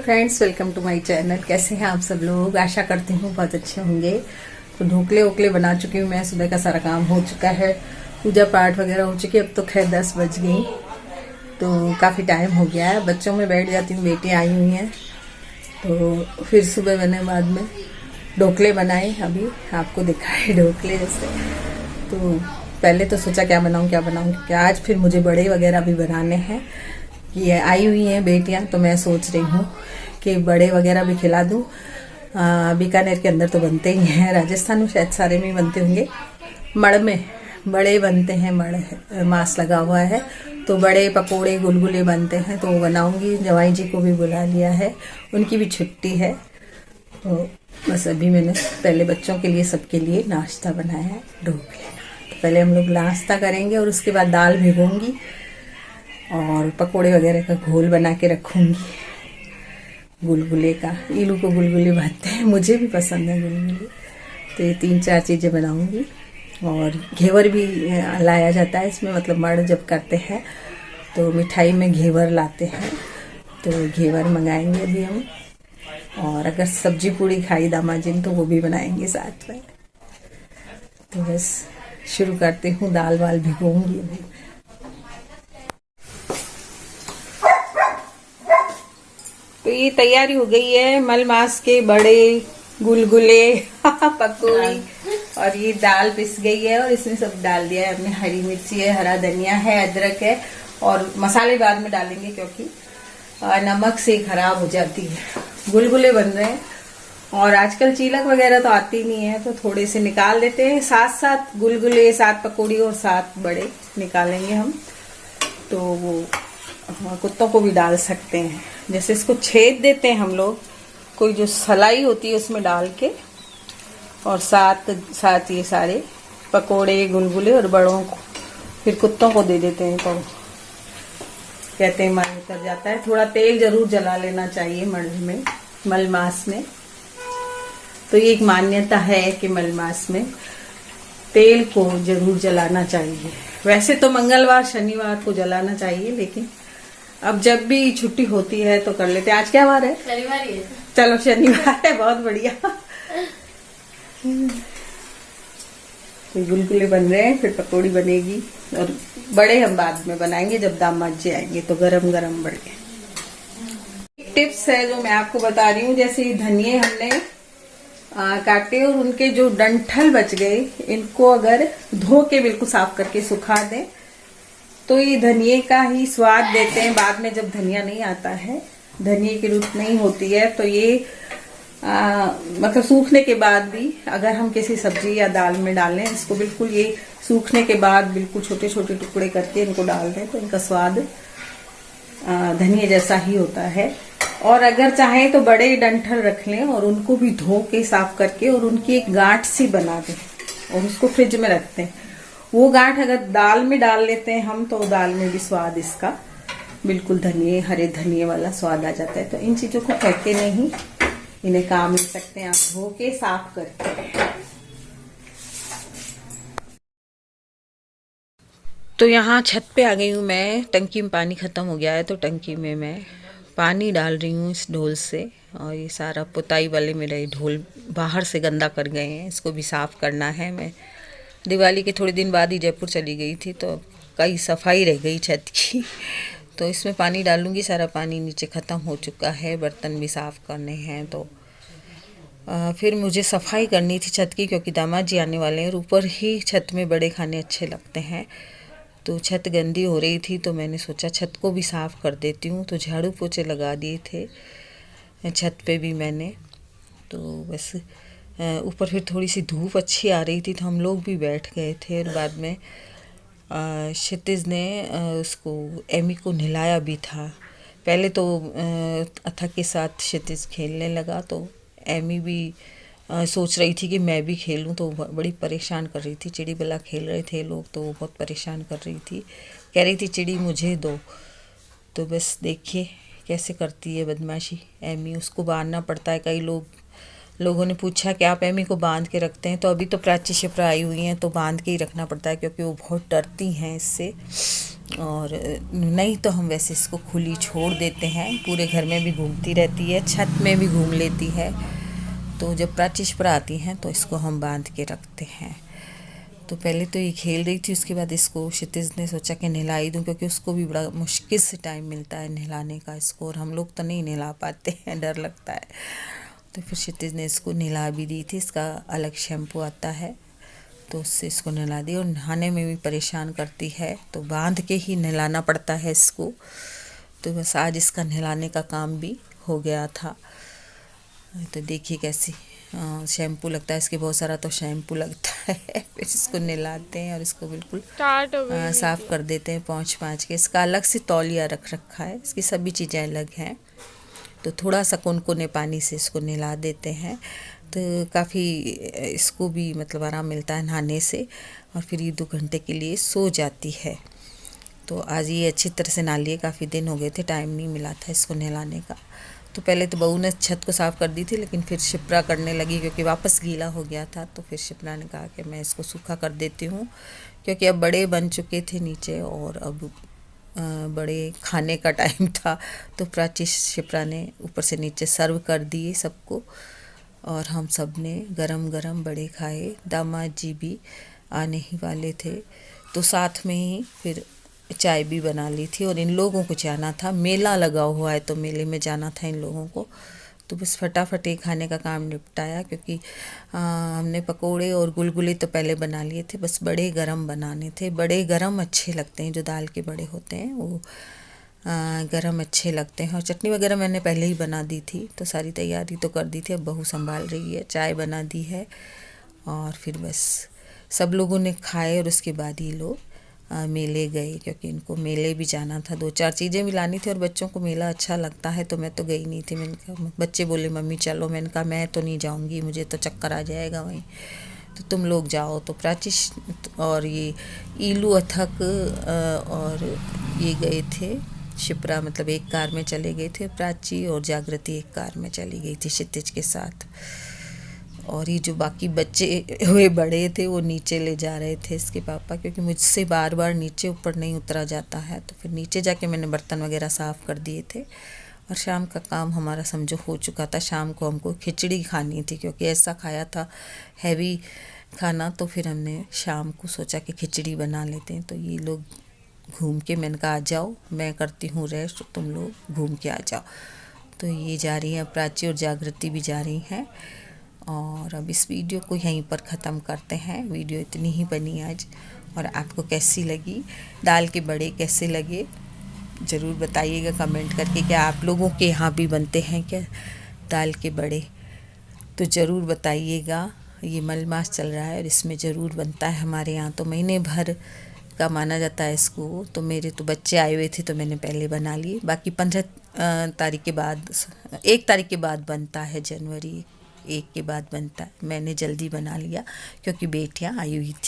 Friends, welcome to my channel. कैसे हैं आप सब लोग? आशा करती हूँ बहुत अच्छे होंगे। तो ढोकले वोकले बना चुकी हूँ मैं। सुबह का सारा काम हो चुका है, पूजा पाठ वगैरह हो चुकी है। अब तो खैर 10 बज गई, तो काफ़ी टाइम हो गया है। बच्चों में बैठ जाती हूँ, बेटी आई हुई हैं। तो फिर सुबह मैंने बाद में ढोकले बनाए, अभी आपको दिखाए ढोकले जैसे। तो पहले तो सोचा क्या बनाऊँ क्या आज फिर मुझे बड़े वगैरह भी बनाने हैं। ये आई हुई हैं बेटियां, तो मैं सोच रही हूँ कि बड़े वगैरह भी खिला दूँ। बीकानेर के अंदर तो बनते ही हैं, राजस्थान में शायद सारे में ही बनते होंगे। मड़ में बड़े बनते हैं, मड़ मांस लगा हुआ है, तो बड़े पकोड़े गुलगुले बनते हैं, तो वो बनाऊंगी। जवाई जी को भी बुला लिया है, उनकी भी छुट्टी है। तो बस अभी मैंने पहले बच्चों के लिए सबके लिए नाश्ता बनाया है, ढोकले। तो पहले हम लोग नाश्ता करेंगे और उसके बाद दाल भिगोंगी और पकोड़े वगैरह का घोल बना के रखूंगी। गुलगुले का, इलू को गुलगुले भाते हैं, मुझे भी पसंद है गुलगुले। तो ये 3-4 चीज़ें बनाऊंगी। और घेवर भी लाया जाता है इसमें, मतलब मर्द जब करते हैं तो मिठाई में घेवर लाते हैं, तो घेवर मंगाएंगे अभी हम। और अगर सब्जी पूड़ी खाई दामाद जी तो वो भी बनाएंगे साथ में। तो बस शुरू करती हूँ। दाल वाल भिगोऊंगी अभी। तो ये तैयारी हो गई है, मल मास के बड़े गुलगुले पकौड़ी। और ये दाल पिस गई है और इसमें सब डाल दिया है हमने। हरी मिर्ची है, हरा धनिया है, अदरक है, और मसाले बाद में डालेंगे क्योंकि नमक से खराब हो जाती है। गुलगुले बन रहे हैं और आजकल चीलक वगैरह तो आती नहीं है, तो थोड़े से निकाल देते हैं। साथ गुलगुले, साथ पकौड़ी और साथ बड़े निकालेंगे हम। तो वो कुत्तों को भी डाल सकते हैं। जैसे इसको छेद देते हैं हम लोग, कोई जो सलाई होती है उसमें डाल के, और साथ ये सारे पकोड़े गुलगुले और बड़ों को फिर कुत्तों को दे देते हैं। तो कहते हैं मन उतर जाता है। थोड़ा तेल जरूर जला लेना चाहिए मलमास में। तो ये एक मान्यता है कि मलमास में तेल को जरूर जलाना चाहिए। वैसे तो मंगलवार शनिवार को जलाना चाहिए, लेकिन अब जब भी छुट्टी होती है तो कर लेते हैं। आज क्या वार है? शनिवार ही है। चलो शनिवार है, बहुत बढ़िया। तो गुलगुले बन रहे हैं, फिर पकौड़ी बनेगी और बड़े हम बाद में बनाएंगे जब दामाद जी आएंगे, तो गरम गरम बड़े। टिप्स है जो मैं आपको बता रही हूँ। जैसे ये धनिये हमने काटे और उनके जो डंठल बच गए, इनको अगर धो के बिल्कुल साफ करके सुखा दें तो ये धनिये का ही स्वाद देते हैं। बाद में जब धनिया नहीं आता है, धनिये की रुच नहीं होती है, तो ये मतलब सूखने के बाद भी अगर हम किसी सब्जी या दाल में डालें, इसको बिल्कुल ये सूखने के बाद बिल्कुल छोटे छोटे टुकड़े करके इनको डाल दें, तो इनका स्वाद धनिये जैसा ही होता है। और अगर चाहें तो बड़े डंठल रख लें और उनको भी धो के साफ करके और उनकी एक गांठ सी बना दें और उसको फ्रिज में रखते हैं। वो गांठ अगर दाल में डाल लेते हैं हम, तो दाल में भी स्वाद इसका बिल्कुल धनिये, हरे धनिये वाला स्वाद आ जाता है। तो इन चीजों को फेंके नहीं, इन्हें काम ले सकते हैं आप धो के साफ करके। तो यहाँ छत पे आ गई हूँ मैं। टंकी में पानी खत्म हो गया है, तो टंकी में मैं पानी डाल रही हूँ इस ढोल से। और ये सारा पुताई वाले मेरे ढोल बाहर से गंदा कर गए हैं, इसको भी साफ करना है। मैं दिवाली के थोड़े दिन बाद ही जयपुर चली गई थी, तो कई सफाई रह गई छत की। तो इसमें पानी डालूंगी। सारा पानी नीचे ख़त्म हो चुका है, बर्तन भी साफ़ करने हैं। तो फिर मुझे सफाई करनी थी छत की, क्योंकि दामाद जी आने वाले हैं और ऊपर ही छत में बड़े खाने अच्छे लगते हैं। तो छत गंदी हो रही थी, तो मैंने सोचा छत को भी साफ़ कर देती हूँ। तो झाड़ू पोछे लगा दिए थे छत पे भी मैंने। तो बस ऊपर फिर थोड़ी सी धूप अच्छी आ रही थी, तो हम लोग भी बैठ गए थे। और बाद में क्षितिज ने उसको एमी को नहलाया भी था। पहले तो अथक के साथ क्षितिज खेलने लगा, तो एमी भी सोच रही थी कि मैं भी खेलूं, तो बड़ी परेशान कर रही थी। चिड़ी बला खेल रहे थे लोग, तो वो बहुत परेशान कर रही थी, कह रही थी चिड़ी मुझे दो। तो बस देखिए कैसे करती है बदमाशी एमी, उसको बांधना पड़ता है। कई लोगों ने पूछा कि आप एमी को बांध के रखते हैं, तो अभी तो प्राची शिप्रा आई हुई हैं, तो बांध के ही रखना पड़ता है, क्योंकि वो बहुत डरती हैं इससे। और नहीं तो हम वैसे इसको खुली छोड़ देते हैं, पूरे घर में भी घूमती रहती है, छत में भी घूम लेती है। तो जब प्राची शिप्रा आती हैं तो इसको हम बांध के रखते हैं। तो पहले तो ये खेल रही थी, उसके बाद इसको क्षितिज ने सोचा कि नहला ही दूँ, क्योंकि उसको भी बड़ा मुश्किल से टाइम मिलता है नहलाने का इसको, और हम लोग तो नहीं नहला पाते हैं, डर लगता है। तो फिर क्षितिज ने इसको नहला भी दी थी। इसका अलग शैम्पू आता है तो उससे इसको नहला दी, और नहाने में भी परेशान करती है तो बांध के ही नहलाना पड़ता है इसको। तो बस आज इसका नहलाने का काम भी हो गया था। तो देखिए कैसी शैम्पू लगता है इसके, बहुत सारा तो शैम्पू लगता है। फिर इसको नहलाते हैं और इसको बिल्कुल साफ़ कर देते हैं पोंछ के। इसका अलग से तौलिया रख रखा है, इसकी सभी चीज़ें अलग हैं। तो थोड़ा सा कुनकुने पानी से इसको नहला देते हैं, तो काफ़ी इसको भी मतलब आराम मिलता है नहाने से, और फिर ये 2 घंटे के लिए सो जाती है। तो आज ये अच्छी तरह से नहा लिए, काफ़ी दिन हो गए थे, टाइम नहीं मिला था इसको नहलाने का। तो पहले तो बहू ने छत को साफ़ कर दी थी, लेकिन फिर शिप्रा करने लगी क्योंकि वापस गीला हो गया था। तो फिर शिप्रा ने कहा कि मैं इसको सूखा कर देती हूँ, क्योंकि अब बड़े बन चुके थे नीचे और अब बड़े खाने का टाइम था। तो प्राची शिप्रा ने ऊपर से नीचे सर्व कर दिए सबको, और हम सब ने गरम गरम बड़े खाए। दामाद जी भी आने ही वाले थे, तो साथ में ही फिर चाय भी बना ली थी। और इन लोगों को जाना था, मेला लगा हुआ है तो मेले में जाना था इन लोगों को। तो बस फटाफट ही खाने का काम निपटाया, क्योंकि हमने पकोड़े और गुलगुले तो पहले बना लिए थे, बस बड़े गरम बनाने थे। बड़े गरम अच्छे लगते हैं, जो दाल के बड़े होते हैं वो गरम अच्छे लगते हैं। और चटनी वगैरह मैंने पहले ही बना दी थी, तो सारी तैयारी तो कर दी थी। अब बहू संभाल रही है, चाय बना दी है, और फिर बस सब लोगों ने खाए। और उसके बाद ये लोग मेले गए, क्योंकि इनको मेले भी जाना था। 2-4 चीज़ें भी लानी थी, और बच्चों को मेला अच्छा लगता है। तो मैं तो गई नहीं थी। मैंने कहा, बच्चे बोले मम्मी चलो, मैंने कहा मैं तो नहीं जाऊंगी, मुझे तो चक्कर आ जाएगा वहीं, तो तुम लोग जाओ। तो प्राची और ये ईलू अथक और ये गए थे शिप्रा, मतलब एक कार में चले गए थे। प्राची और जागृति एक कार में चली गई थी क्षितिज के साथ। और ये जो बाकी बच्चे हुए बड़े थे वो नीचे ले जा रहे थे इसके पापा, क्योंकि मुझसे बार बार नीचे ऊपर नहीं उतरा जाता है। तो फिर नीचे जाके मैंने बर्तन वगैरह साफ़ कर दिए थे, और शाम का काम हमारा समझो हो चुका था। शाम को हमको खिचड़ी खानी थी, क्योंकि ऐसा खाया था हैवी खाना। तो फिर हमने शाम को सोचा कि खिचड़ी बना लेते हैं। तो ये लोग घूम के, मैंने कहा आ जाओ, मैं करती हूँ रेस्ट, तुम लोग घूम के आ जाओ। तो ये जा रही हैं, प्राची और जागृति भी जा रही हैं। और अब इस वीडियो को यहीं पर ख़त्म करते हैं। वीडियो इतनी ही बनी आज, और आपको कैसी लगी, दाल के बड़े कैसे लगे ज़रूर बताइएगा कमेंट करके। क्या आप लोगों के यहाँ भी बनते हैं क्या दाल के बड़े, तो ज़रूर बताइएगा। ये मलमास चल रहा है और इसमें ज़रूर बनता है हमारे यहाँ, तो महीने भर का माना जाता है इसको। तो मेरे तो बच्चे आए हुए थे तो मैंने पहले बना लिए, बाकी 15 तारीख के बाद, 1 तारीख के बाद बनता है, जनवरी 1 के बाद बनता है। मैंने जल्दी बना लिया क्योंकि बेटियां आई हुई थी।